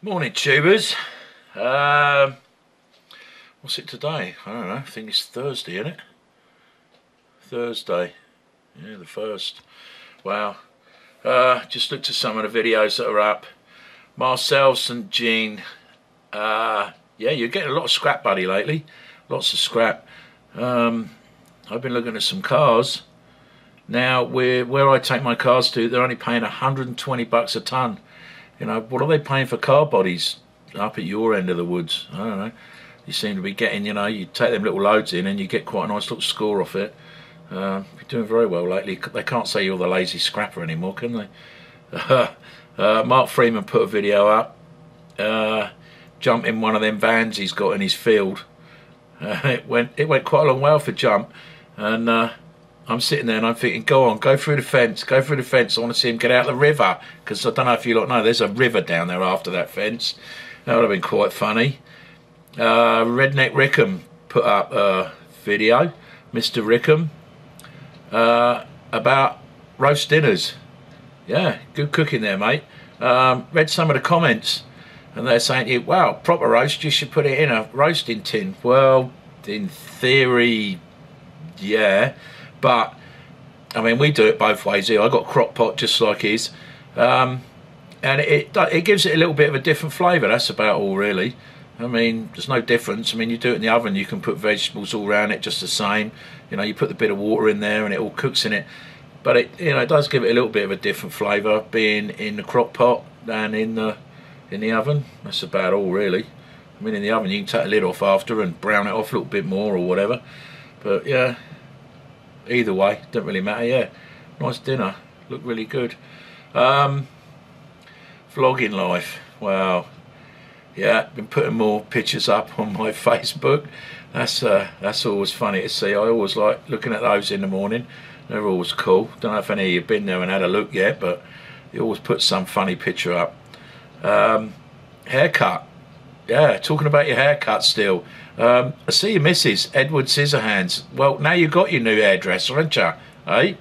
Morning, tubers. What's it today? I don't know. I think it's Thursday, isn't it? Thursday. Yeah, the 1st. Wow. Just looked at some of the videos that are up. Marcel St. Jean. Yeah, you're getting a lot of scrap, buddy, lately. Lots of scrap. I've been looking at some cars. Now, where I take my cars to, they're only paying 120 bucks a ton. You know, what are they paying for car bodies up at your end of the woods? I don't know. You seem to be getting, you know, you take them little loads in and you get quite a nice little score off it. You're doing very well lately. They can't say you're the lazy scrapper anymore, can they? Mark Freeman put a video up. Jump in one of them vans he's got in his field. It went quite a long way for jump. And I'm sitting there and I'm thinking, go on, go through the fence, go through the fence. I want to see him get out the river, because I don't know if you lot know, there's a river down there after that fence. That would have been quite funny. Redneck Rickham put up a video, Mr. Rickham, about roast dinners. Yeah, good cooking there, mate. Read some of the comments and they're saying to you, wow, proper roast, you should put it in a roasting tin. Well, in theory, yeah. But, I mean, we do it both ways here. I've got a crock pot just like his. And it gives it a little bit of a different flavour. That's about all, really. I mean, there's no difference. I mean, you do it in the oven, you can put vegetables all around it just the same. You know, you put a bit of water in there and it all cooks in it. But, it does give it a little bit of a different flavour being in the crock pot than in the oven. That's about all, really. I mean, in the oven, you can take the lid off after and brown it off a little bit more or whatever. But, yeah. Either way, don't really matter. Yeah, nice dinner, looked really good. Vlogging life, wow. Yeah, been putting more pictures up on my Facebook. That's always funny to see. I always like looking at those in the morning. They're always cool. Don't know if any of you've been there and had a look yet, but you always put some funny picture up. Haircut. Yeah, talking about your haircut still. I see your missus, Edward Scissorhands. Well, now you've got your new hairdresser, haven't you? Hey?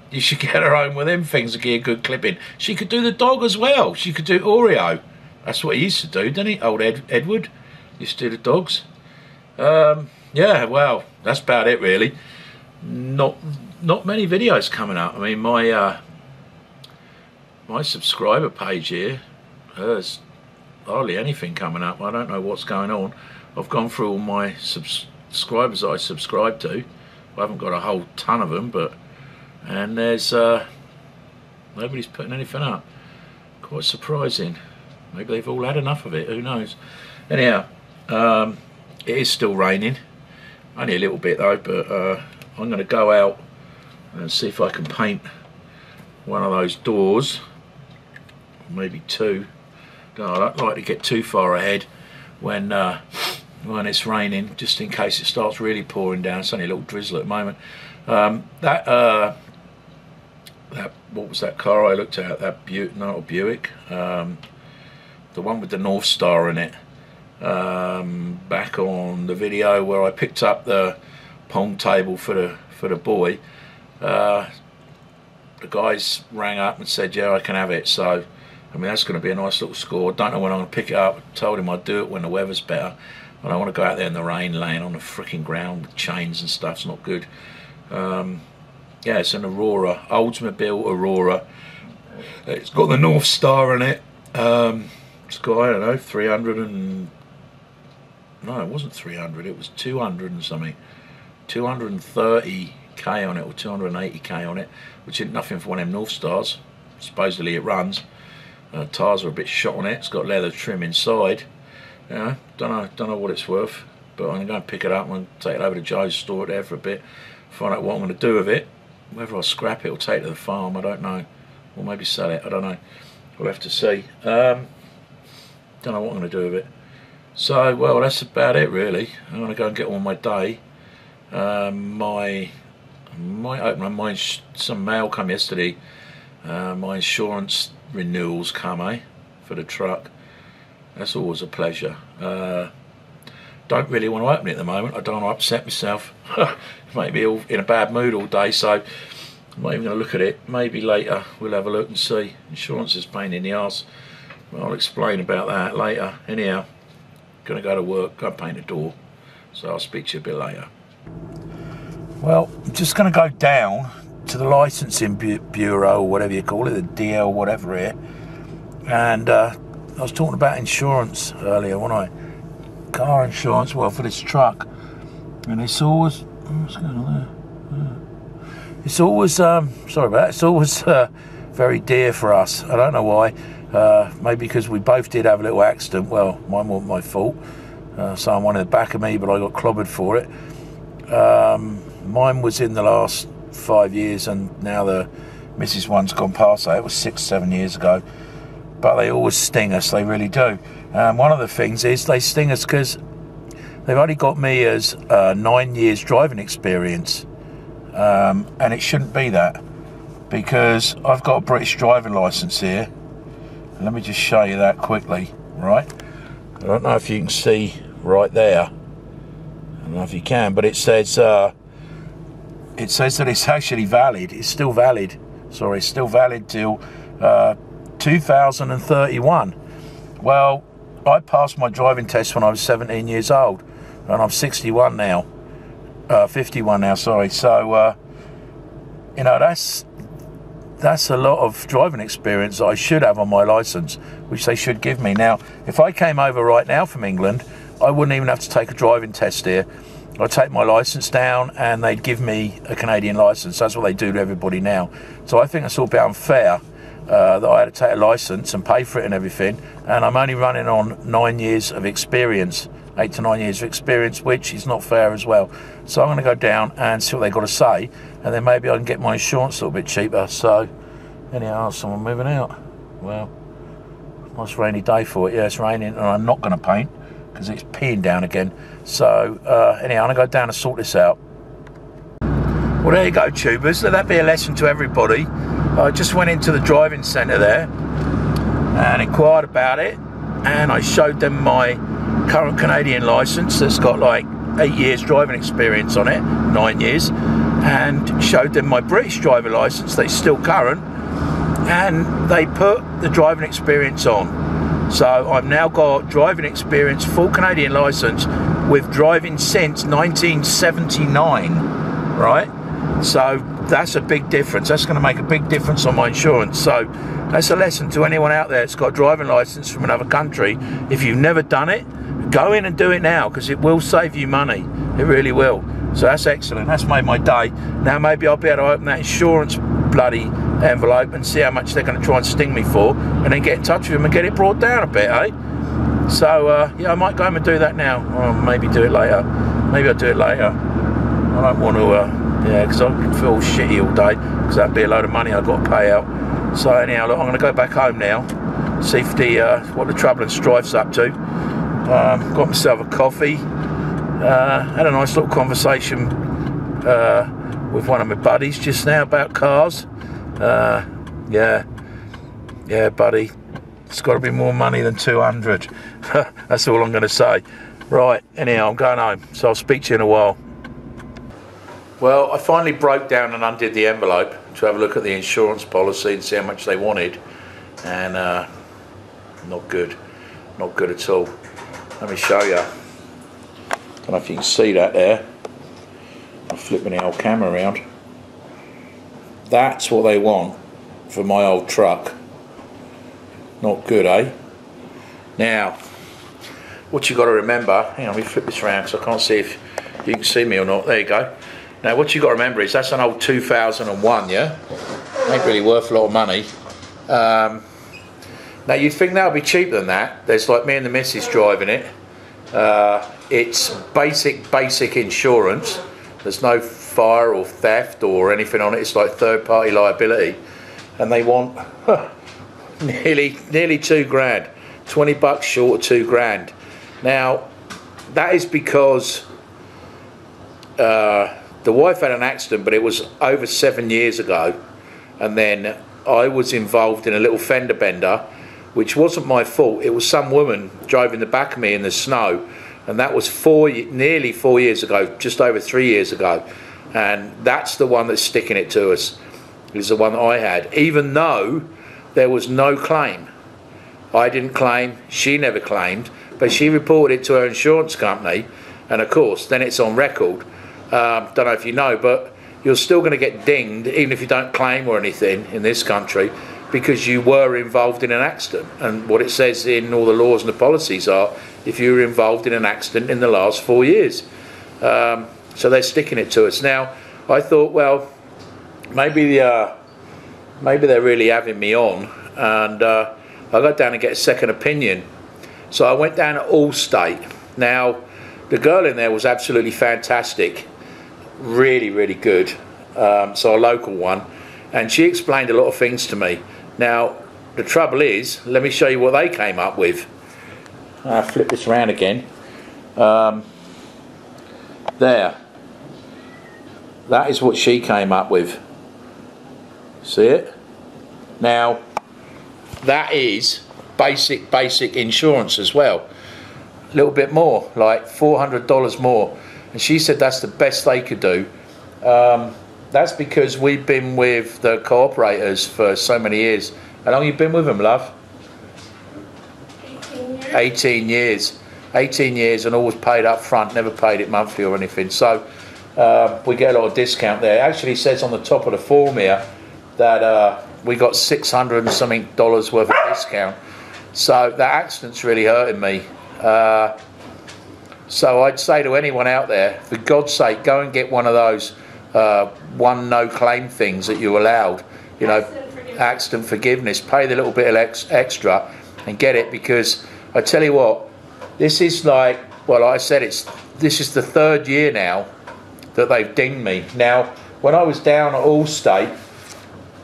You should get her home with them things to get a good clipping. She could do the dog as well. She could do Oreo. That's what he used to do, didn't he? Old Edward used to do the dogs. Yeah, well, that's about it, really. Not many videos coming up. I mean, my subscriber page here has hardly anything coming up. I don't know what's going on. I've gone through all my subscribers that I subscribe to. I haven't got a whole ton of them, and there's nobody's putting anything up. Quite surprising. Maybe they've all had enough of it, who knows. Anyhow, it is still raining, only a little bit though, but I'm going to go out and see if I can paint one of those doors, maybe two. I don't like to get too far ahead when it's raining, just in case it starts really pouring down. It's only a little drizzle at the moment. That what was that car I looked at? That Buick, the one with the North Star in it. Back on the video where I picked up the pong table for the boy, the guys rang up and said, yeah, I can have it. So I mean, that's going to be a nice little score. Don't know when I'm going to pick it up. I told him I'd do it when the weather's better. I don't want to go out there in the rain laying on the freaking ground with chains and stuff. It's not good. Yeah, it's an Aurora, Oldsmobile Aurora. It's got the North Star in it. It's got, I don't know, 300 and... No, it wasn't 300. It was 200 and something. 230k on it, or 280k on it, which isn't nothing for one of them North Stars. Supposedly it runs. Tyres are a bit shot on it. It's got leather trim inside. You know, don't know what it's worth, but I'm going to go and pick it up and take it over to Joe's, store it there for a bit, find out what I'm going to do with it. Whether I'll scrap it or take it to the farm, I don't know, or maybe sell it. I don't know. We'll have to see. Don't know what I'm going to do with it. So, well, that's about it really. I'm going to go and get on my day. Might open some mail come yesterday. My insurance renewals come, for the truck. That's always a pleasure. Don't really want to open it at the moment. I don't want to upset myself. Make me all in a bad mood all day, so I'm not even going to look at it. Maybe later we'll have a look and see. Insurance is a pain in the arse. I'll explain about that later. Anyhow, gonna go to work, go paint a door, so I'll speak to you a bit later. Well, I'm just gonna go down to the licensing bureau, or whatever you call it, the DL whatever here, and I was talking about insurance earlier, wasn't I? Car insurance, well, for this truck, and it's always, what's going on there? It's always, sorry about that, it's always very dear for us. I don't know why. Maybe because we both did have a little accident. Well, mine wasn't my fault. Someone wanted the back of me, but I got clobbered for it. Mine was in the last 5 years, and now the Mrs. one's gone past that. It was 6-7 years ago. But they always sting us, they really do. One of the things is they sting us because they've only got me as 9 years driving experience. And it shouldn't be that, because I've got a British driving licence here. Let me just show you that quickly, right? I don't know if you can see right there. I don't know if you can, but it says that it's actually valid. It's still valid. Sorry, it's still valid till 2031. Well, I passed my driving test when I was 17 years old, and I'm 61 now. 51 now, sorry. So, you know, that's a lot of driving experience that I should have on my licence, which they should give me. Now, if I came over right now from England, I wouldn't even have to take a driving test here. I'd take my licence down and they'd give me a Canadian licence. That's what they do to everybody now. So I think it's all a bit unfair that I had to take a licence and pay for it and everything, and I'm only running on 9 years of experience, 8 to 9 years of experience, which is not fair as well. So I'm going to go down and see what they've got to say, and then maybe I can get my insurance a little bit cheaper. So anyhow, someone moving out. Well, nice rainy day for it. Yeah, it's raining, and I'm not going to paint because it's peeing down again. So anyhow, I'm going to go down and sort this out. Well, there you go, tubers. Let that be a lesson to everybody. I just went into the driving centre there and inquired about it, and I showed them my current Canadian licence that's got like 8 years driving experience on it, 9 years, and showed them my British driver licence that's still current, and they put the driving experience on. So I've now got driving experience, full Canadian licence, with driving since 1979, right? So that's a big difference. That's going to make a big difference on my insurance. So that's a lesson to anyone out there that's got a driving licence from another country. If you've never done it, go in and do it now, because it will save you money. It really will. So that's excellent. That's made my day. Now maybe I'll be able to open that insurance bloody envelope and see how much they're going to try and sting me for, and then get in touch with them and get it brought down a bit, eh? So yeah, I might go home and do that now, or maybe do it later. Maybe I'll do it later. I don't want to yeah, because I can feel shitty all day, because that'd be a load of money I've got to pay out. So anyhow, look, I'm going to go back home now, see if what the trouble and strife's up to. Got myself a coffee, had a nice little conversation with one of my buddies just now about cars. Yeah, buddy, it's got to be more money than 200. That's all I'm going to say. Right, anyhow, I'm going home, so I'll speak to you in a while. Well, I finally broke down and undid the envelope to have a look at the insurance policy and see how much they wanted, and not good at all. Let me show you. Don't know if you can see that there. I'm flipping the old camera around. That's what they want for my old truck. Not good, eh? Now, what you got to remember, hang on, let me flip this around because I can't see if you can see me or not. There you go. Now, what you got to remember is that's an old 2001, yeah? Ain't really worth a lot of money. Now, you'd think that would be cheaper than that. There's like me and the missus driving it. It's basic insurance. There's no fire or theft or anything on it. It's like third-party liability. And they want nearly 2 grand. 20 bucks short of 2 grand. Now, that is because the wife had an accident, but it was over 7 years ago, and then I was involved in a little fender bender, which wasn't my fault. It was some woman driving the back of me in the snow, and that was nearly 4 years ago, just over 3 years ago, and that's the one that's sticking it to us, is the one that I had, even though there was no claim. I didn't claim, she never claimed, but she reported it to her insurance company, and of course then it's on record. Don't know if you know, but you're still going to get dinged even if you don't claim or anything in this country, because you were involved in an accident. And what it says in all the laws and the policies are, if you were involved in an accident in the last 4 years. So they're sticking it to us. Now, I thought, well, maybe they're really having me on, and I got down to get a second opinion. So I went down to Allstate. Now, the girl in there was absolutely fantastic, really, really good. So a local one, and she explained a lot of things to me. Now, the trouble is, let me show you what they came up with. I'll flip this around again. There. That is what she came up with. See it? Now, that is basic insurance as well. A little bit more, like $400 more. And she said that's the best they could do. That's because we've been with the cooperators for so many years. How long have you been with them, love? 18 years. 18 years. 18 years, and always paid up front, never paid it monthly or anything. So we get a lot of discount there. It actually says on the top of the form here that we got $600 and something worth of discount. So that accident's really hurting me. So I'd say to anyone out there, for God's sake, go and get one of those one no claim things that you're allowed. You know, accident forgiveness. Pay the little bit of extra and get it, because I tell you what, this is like, well, I said this is the 3rd year now that they've dinged me. Now, when I was down at Allstate,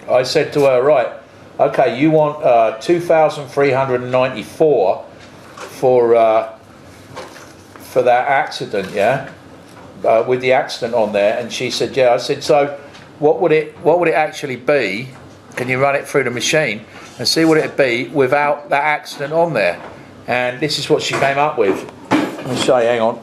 I said to her, right, okay, you want $2,394 for that accident, yeah, with the accident on there. And she said, yeah. I said, so what would it actually be? Can you run it through the machine and see what it'd be without that accident on there? And this is what she came up with. Let me show you, hang on.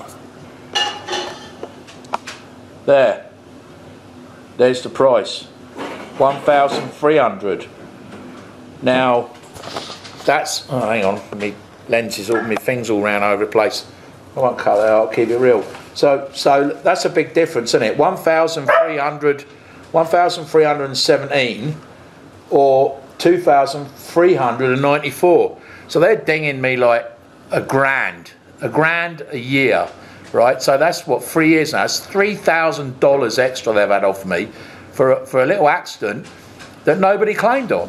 There's the price, $1,300. Now, that's, oh, hang on, my lenses, all my things all round over the place. I won't cut that out, I'll keep it real. So that's a big difference, isn't it? 1,317 or 2,394. So they're dinging me like a grand a year, right? So that's what, 3 years now. It's $3,000 extra they've had off me for a little accident that nobody claimed on.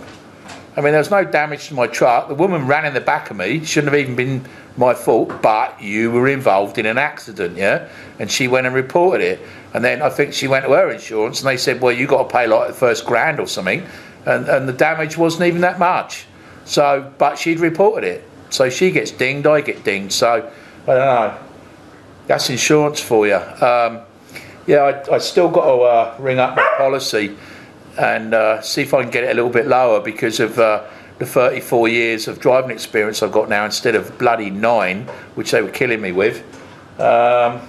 I mean, there was no damage to my truck. The woman ran in the back of me. Shouldn't have even been my fault, but you were involved in an accident, yeah? And she went and reported it. And then I think she went to her insurance and they said, well, you got to pay like the first grand or something. And the damage wasn't even that much. So, but she'd reported it. So she gets dinged, I get dinged. So, I don't know. That's insurance for you. Yeah, I still got to ring up my policy and see if I can get it a little bit lower, because of the 34 years of driving experience I've got now instead of bloody 9, which they were killing me with. So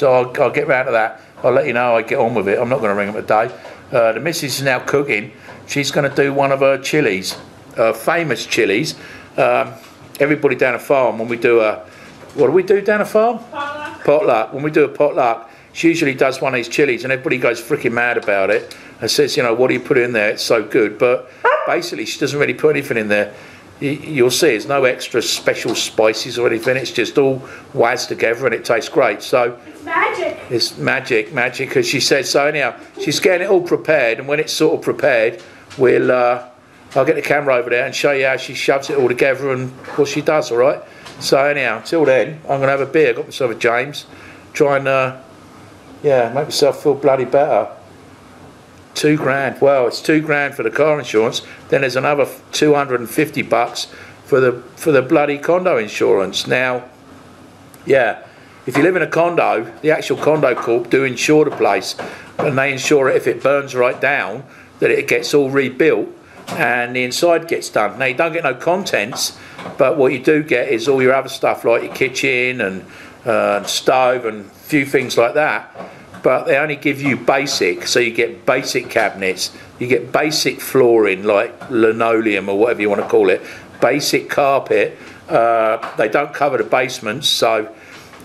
I'll get round to that. I'll let you know how I get on with it. I'm not going to ring them today. The missus is now cooking. She's going to do one of her chilies, famous chilies. Everybody down a farm, when we do a, what do we do down a farm? Potluck. Potluck. When we do a potluck, she usually does one of these chilies and everybody goes freaking mad about it and says, you know, what do you put in there? It's so good. But basically she doesn't really put anything in there. You'll see there's no extra special spices or anything. It's just all whizzed together and it tastes great. So it's magic. It's magic, because she said so. Anyhow, she's getting it all prepared, and when it's sort of prepared, we'll I'll get the camera over there and show you how she shoves it all together and what she does, all right? So anyhow, till then, I'm going to have a beer. Got myself a James. Try and, yeah, make myself feel bloody better. $2 grand. Well, it's $2 grand for the car insurance. Then there's another $250 for the bloody condo insurance. Now, yeah, if you live in a condo, the actual condo corp do insure the place, and they insure it if it burns right down, that it gets all rebuilt and the inside gets done. Now, you don't get no contents, but what you do get is all your other stuff, like your kitchen and stove and a few things like that. But they only give you basic, so you get basic cabinets, you get basic flooring like linoleum or whatever you want to call it, basic carpet. They don't cover the basements, so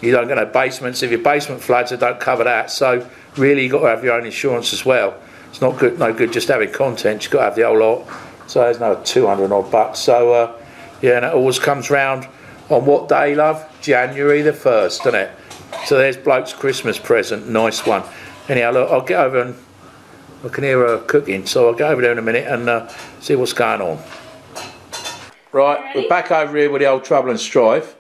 you don't get no basements. If your basement floods, they don't cover that. So really, you've got to have your own insurance as well. It's not good, no good just having content. You've got to have the whole lot. So there's another 200 odd bucks. So yeah, and it always comes round on what day, love? January the 1st, doesn't it? So there's Bloke's Christmas present. Nice one. Anyhow, look, I'll get over and I can hear her cooking, so I'll go over there in a minute and see what's going on. Right, we're back over here with the old Trouble and Strife.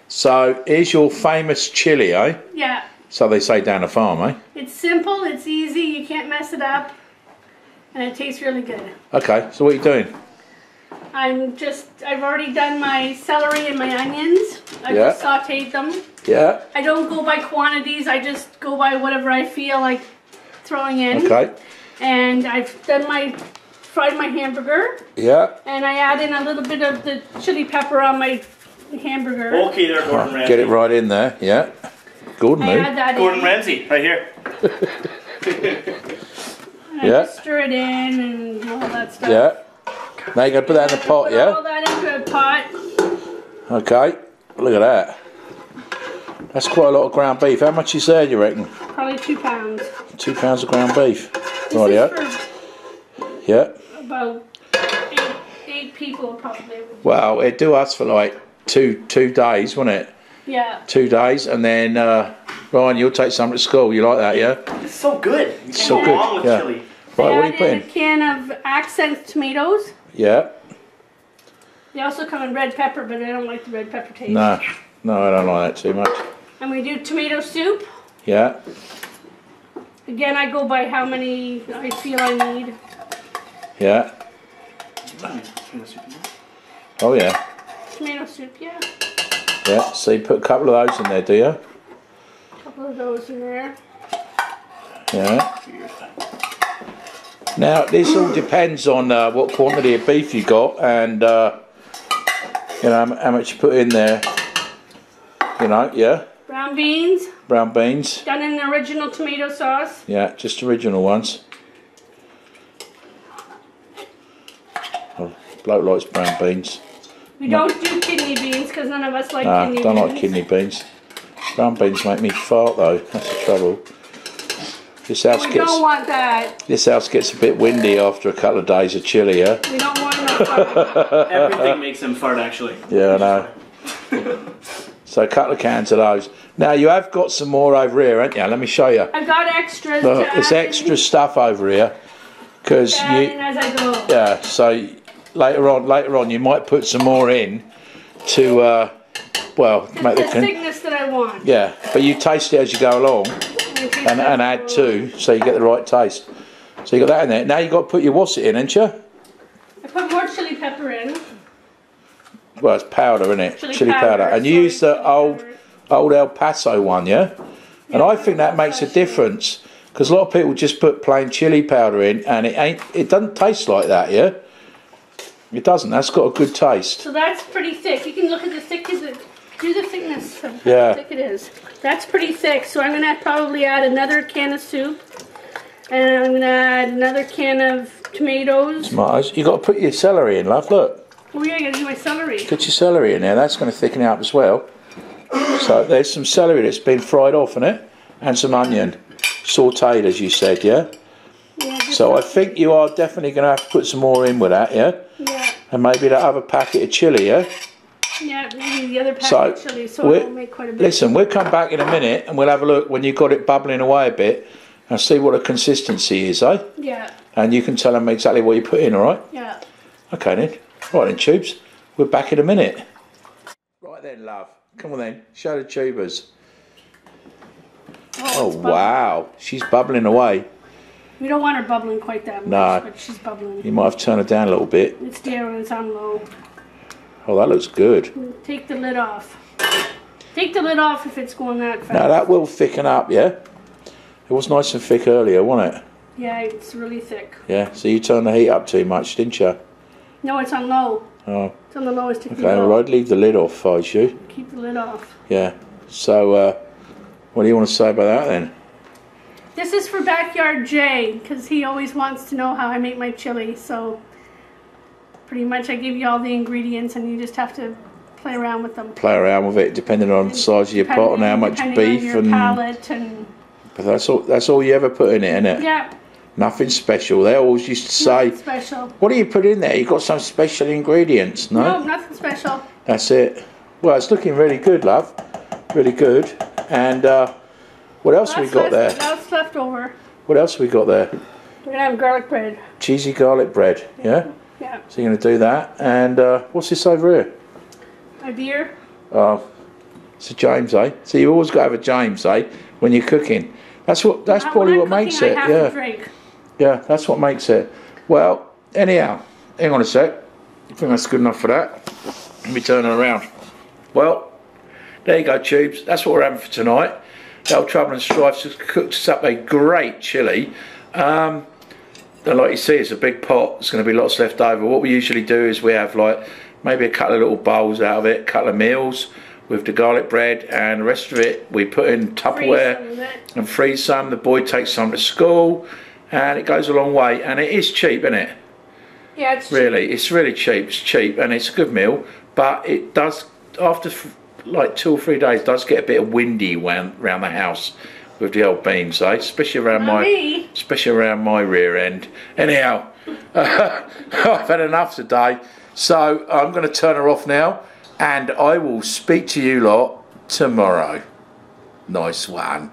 So here's your famous chilli, eh? Yeah. So they say down the farm, eh? It's simple, it's easy, you can't mess it up, and it tastes really good. Okay, so what are you doing? I've already done my celery and my onions. I just sauteed them. Yeah. I don't go by quantities, I just go by whatever I feel like throwing in. Okay. And I've done fried my hamburger. Yeah. And I add in a little bit of the chili pepper on my hamburger. Okay there, Gordon Ramsay. Get it right in there, yeah. Gordon, Gordon Ramsay, right here. And I just stir it in and all that stuff. Yeah. Now you're going to put that in the pot, put all that into a pot. Okay. Look at that. That's quite a lot of ground beef. How much is there, do you reckon? Probably 2 pounds. 2 pounds of ground beef. This Right, yeah. About eight people probably. Well, it'd do us for like two days, wouldn't it? Yeah. 2 days, and then Ryan, you'll take some to school. You like that, yeah? It's so good. It's so good. Along with chili. Right, what are you putting? A can of accent tomatoes. Yeah. They also come in red pepper, but I don't like the red pepper taste. No, I don't like that too much. And we do tomato soup. Yeah. Again, I go by how many I feel I need. Yeah. Oh yeah. Tomato soup, yeah. Yeah. So you put a couple of those in there, do you? A couple of those in there. Yeah. Now this all depends on what quantity of beef you got and you know how much you put in there. You know, yeah. Brown beans. Brown beans. Done in the original tomato sauce. Yeah, just original ones. Oh, Bloke likes brown beans. We don't do kidney beans because none of us like kidney beans. Don't like kidney beans. Brown beans make me fart though. That's the trouble. This house don't want that. This house gets a bit windy after a couple of days of chilli, yeah? We don't want no fart. Everything makes them fart, actually. Yeah, I know. So a couple of cans of those. Now you have got some more over here, haven't you? Let me show you. I've got extras. Look, there's extra stuff over here because you. As I go. Yeah. So later on, you might put some more in to well make the thickness that I want. Yeah, but you taste it as you go along and add to, so you get the right taste. So you got that in there. Now you got to put your what's it in, ain't you? I put more chili pepper in. Well, it's powder, isn't it? Chili powder. And you use the old El Paso one, yeah? And I think that makes a difference because a lot of people just put plain chili powder in and it doesn't taste like that, yeah? It doesn't. That's got a good taste. So that's pretty thick. You can look at the thickness. Do the thickness of how thick it is. That's pretty thick. So I'm going to probably add another can of soup. And I'm going to add another can of tomatoes. Tomatoes. You got to put your celery in, love. Look. Oh yeah, I got to do my celery. Put your celery in there. That's going to thicken it up as well. So there's some celery that's been fried off in it, and some onion, sautéed as you said, yeah. So I think you are definitely going to have to put some more in with that, yeah. Yeah. And maybe that other packet of chilli, yeah. Yeah, maybe the other packet of chilli, so it'll make quite a bit. Listen, we'll come back in a minute and we'll have a look when you've got it bubbling away a bit and see what the consistency is, eh? Yeah. And you can tell them exactly what you put in, all right? Yeah. Okay then. Right then, tubes. We're back in a minute. Right then, love. Come on then. Show the tubers. Oh wow. She's bubbling away. We don't want her bubbling quite that much, but she's bubbling. You might have to turn her down a little bit. It's there when it's on low. Oh, that looks good. Take the lid off. Take the lid off if it's going that fast. Now that will thicken up, yeah? It was nice and thick earlier, wasn't it? Yeah, it's really thick. Yeah, so you turned the heat up too much, didn't you? No, it's on low. Oh. It's on the lowest. Okay, well, I'd leave the lid off if I was you. Keep the lid off. Yeah. So, what do you want to say about that then? This is for Backyard Jay, because he always wants to know how I make my chili, so pretty much. I give you all the ingredients and you just have to play around with them. Play around with it depending on the size of your pot and how much beef on your palate and. But that's all you ever put in it, isn't it? Yeah. Nothing special. They always used to say, nothing special. What do you put in there? You got some special ingredients, no? No, nothing special. That's it. Well, it's looking really good, love. Really good. And what else have we got there? That's left over. What else have we got there? We're gonna have garlic bread. Cheesy garlic bread, yeah? Yeah. So you're gonna do that. And what's this over here? A beer. Oh, it's a James, eh? So you always got to have a James, eh? When you're cooking. That's probably what makes it. Yeah. Drink. Yeah, that's what makes it. Well, anyhow, hang on a sec. I think that's good enough for that. Let me turn it around. Well, there you go, tubes. That's what we're having for tonight. The old Trouble and Strife just cooked us up a great chilli. And like you see, it's a big pot. There's going to be lots left over. What we usually do is we have like maybe a couple of little bowls out of it, a couple of meals with the garlic bread, and the rest of it we put in Tupperware and freeze some. The boy takes some to school, and it goes a long way. And it is cheap, isn't it? Yeah, it's really cheap. It's really cheap. It's cheap, and it's a good meal. But it does, after like 2 or 3 days, does get a bit of windy around the house with the old beams, eh? Especially around my rear end. Anyhow, I've had enough today, so I'm going to turn her off now. And I will speak to you lot tomorrow. Nice one.